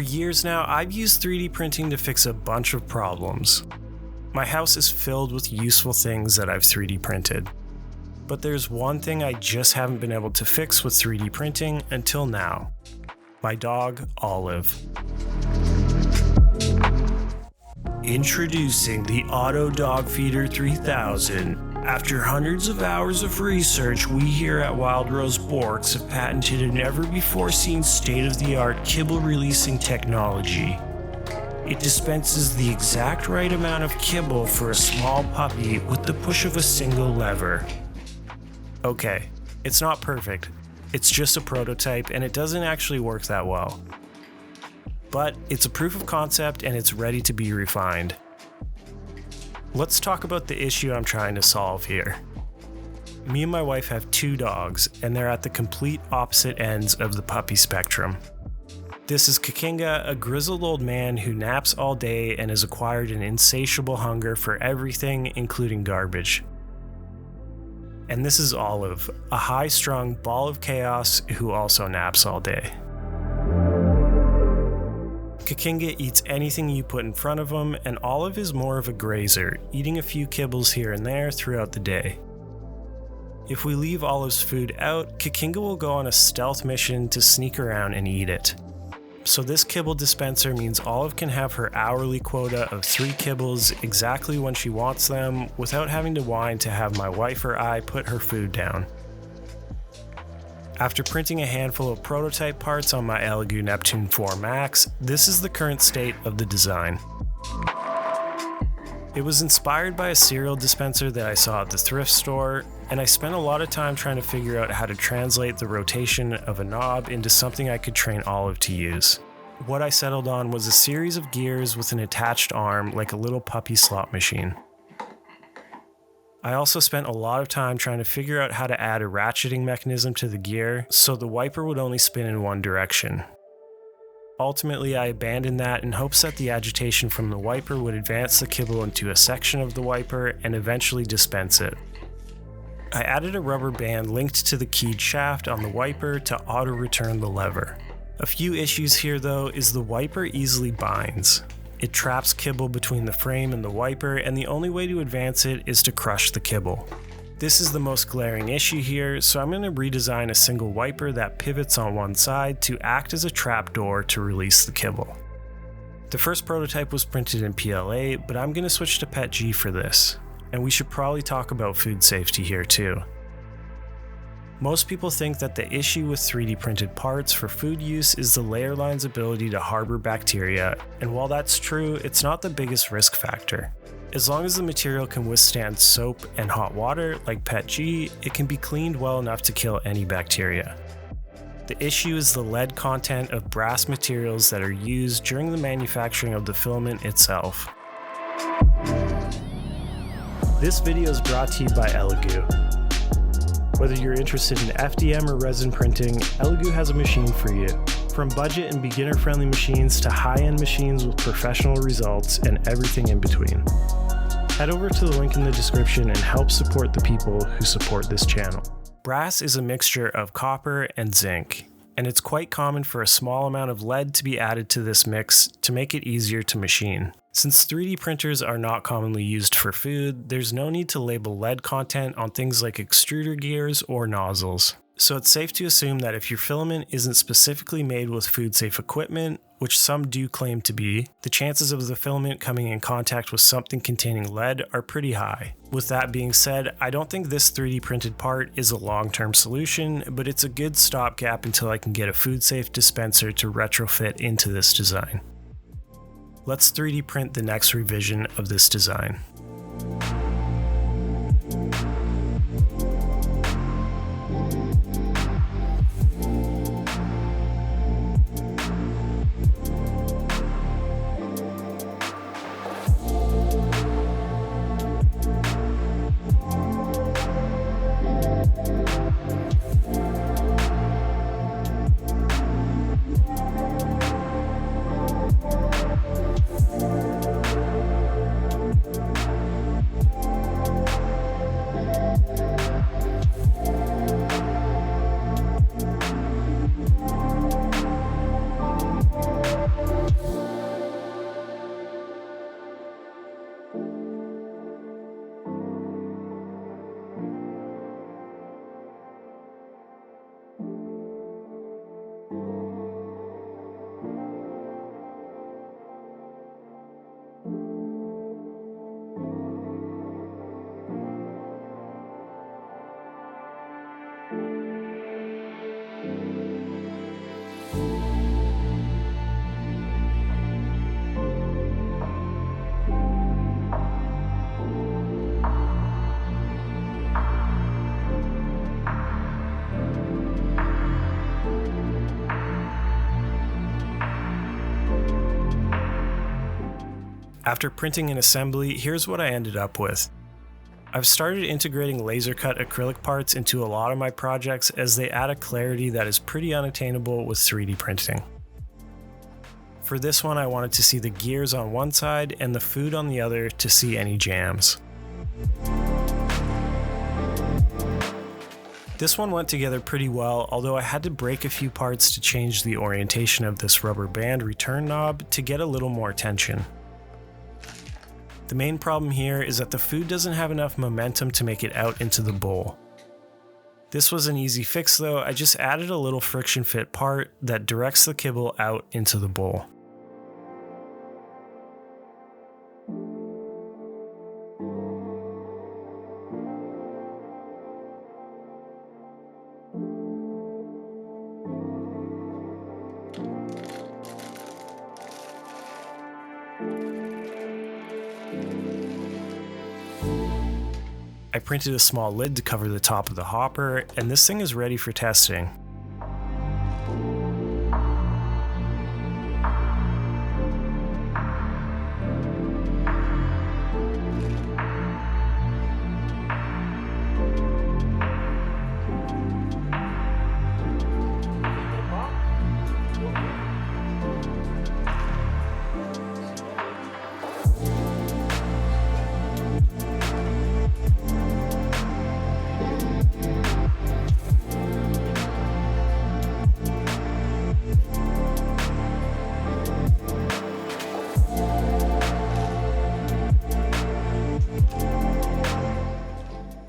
years now, I've used 3D printing to fix a bunch of problems. My house is filled with useful things that I've 3D printed. But there's one thing I just haven't been able to fix with 3D printing until now. My dog, Olive. Introducing the Auto Dog Feeder 3000. After hundreds of hours of research, we here at WildRoseBuilds have patented a never-before-seen state-of-the-art kibble releasing technology. It dispenses the exact right amount of kibble for a small puppy with the push of a single lever. Okay, it's not perfect. It's just a prototype and it doesn't actually work that well. But it's a proof of concept and it's ready to be refined. Let's talk about the issue I'm trying to solve here. Me and my wife have 2 dogs and they're at the complete opposite ends of the puppy spectrum. This is Kakinga, a grizzled old man who naps all day and has acquired an insatiable hunger for everything, including garbage. And this is Olive, a high-strung ball of chaos who also naps all day. Kakinga eats anything you put in front of him, and Olive is more of a grazer, eating a few kibbles here and there throughout the day. If we leave Olive's food out, Kakinga will go on a stealth mission to sneak around and eat it. So this kibble dispenser means Olive can have her hourly quota of 3 kibbles exactly when she wants them without having to whine to have my wife or I put her food down. After printing a handful of prototype parts on my ELEGOO Neptune 4 Max, this is the current state of the design. It was inspired by a cereal dispenser that I saw at the thrift store, and I spent a lot of time trying to figure out how to translate the rotation of a knob into something I could train Olive to use. What I settled on was a series of gears with an attached arm like a little puppy slot machine. I also spent a lot of time trying to figure out how to add a ratcheting mechanism to the gear so the wiper would only spin in one direction. Ultimately, I abandoned that in hopes that the agitation from the wiper would advance the kibble into a section of the wiper and eventually dispense it. I added a rubber band linked to the keyed shaft on the wiper to auto-return the lever. A few issues here though is the wiper easily binds. It traps kibble between the frame and the wiper, and the only way to advance it is to crush the kibble. This is the most glaring issue here, so I'm going to redesign a single wiper that pivots on one side to act as a trapdoor to release the kibble. The first prototype was printed in PLA, but I'm going to switch to PETG for this, and we should probably talk about food safety here too. Most people think that the issue with 3D printed parts for food use is the layer line's ability to harbor bacteria, and while that's true, it's not the biggest risk factor. As long as the material can withstand soap and hot water, like PETG, it can be cleaned well enough to kill any bacteria. The issue is the lead content of brass materials that are used during the manufacturing of the filament itself. This video is brought to you by ELEGOO. Whether you're interested in FDM or resin printing, ELEGOO has a machine for you. From budget and beginner-friendly machines to high-end machines with professional results and everything in between. Head over to the link in the description and help support the people who support this channel. Brass is a mixture of copper and zinc, and it's quite common for a small amount of lead to be added to this mix to make it easier to machine. Since 3D printers are not commonly used for food, there's no need to label lead content on things like extruder gears or nozzles. So it's safe to assume that if your filament isn't specifically made with food-safe equipment, which some do claim to be, the chances of the filament coming in contact with something containing lead are pretty high. With that being said, I don't think this 3D printed part is a long-term solution, but it's a good stopgap until I can get a food-safe dispenser to retrofit into this design. Let's 3D print the next revision of this design. After printing and assembly, here's what I ended up with. I've started integrating laser cut acrylic parts into a lot of my projects as they add a clarity that is pretty unattainable with 3D printing. For this one, I wanted to see the gears on one side and the food on the other to see any jams. This one went together pretty well, although I had to break a few parts to change the orientation of this rubber band return knob to get a little more tension. The main problem here is that the food doesn't have enough momentum to make it out into the bowl. This was an easy fix though. I just added a little friction fit part that directs the kibble out into the bowl. I printed a small lid to cover the top of the hopper, and this thing is ready for testing.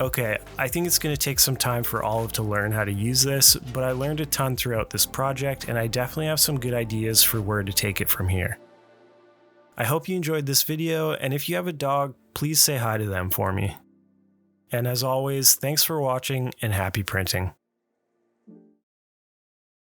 Okay, I think it's going to take some time for Olive to learn how to use this, but I learned a ton throughout this project and I definitely have some good ideas for where to take it from here. I hope you enjoyed this video, and if you have a dog, please say hi to them for me. And as always, thanks for watching and happy printing.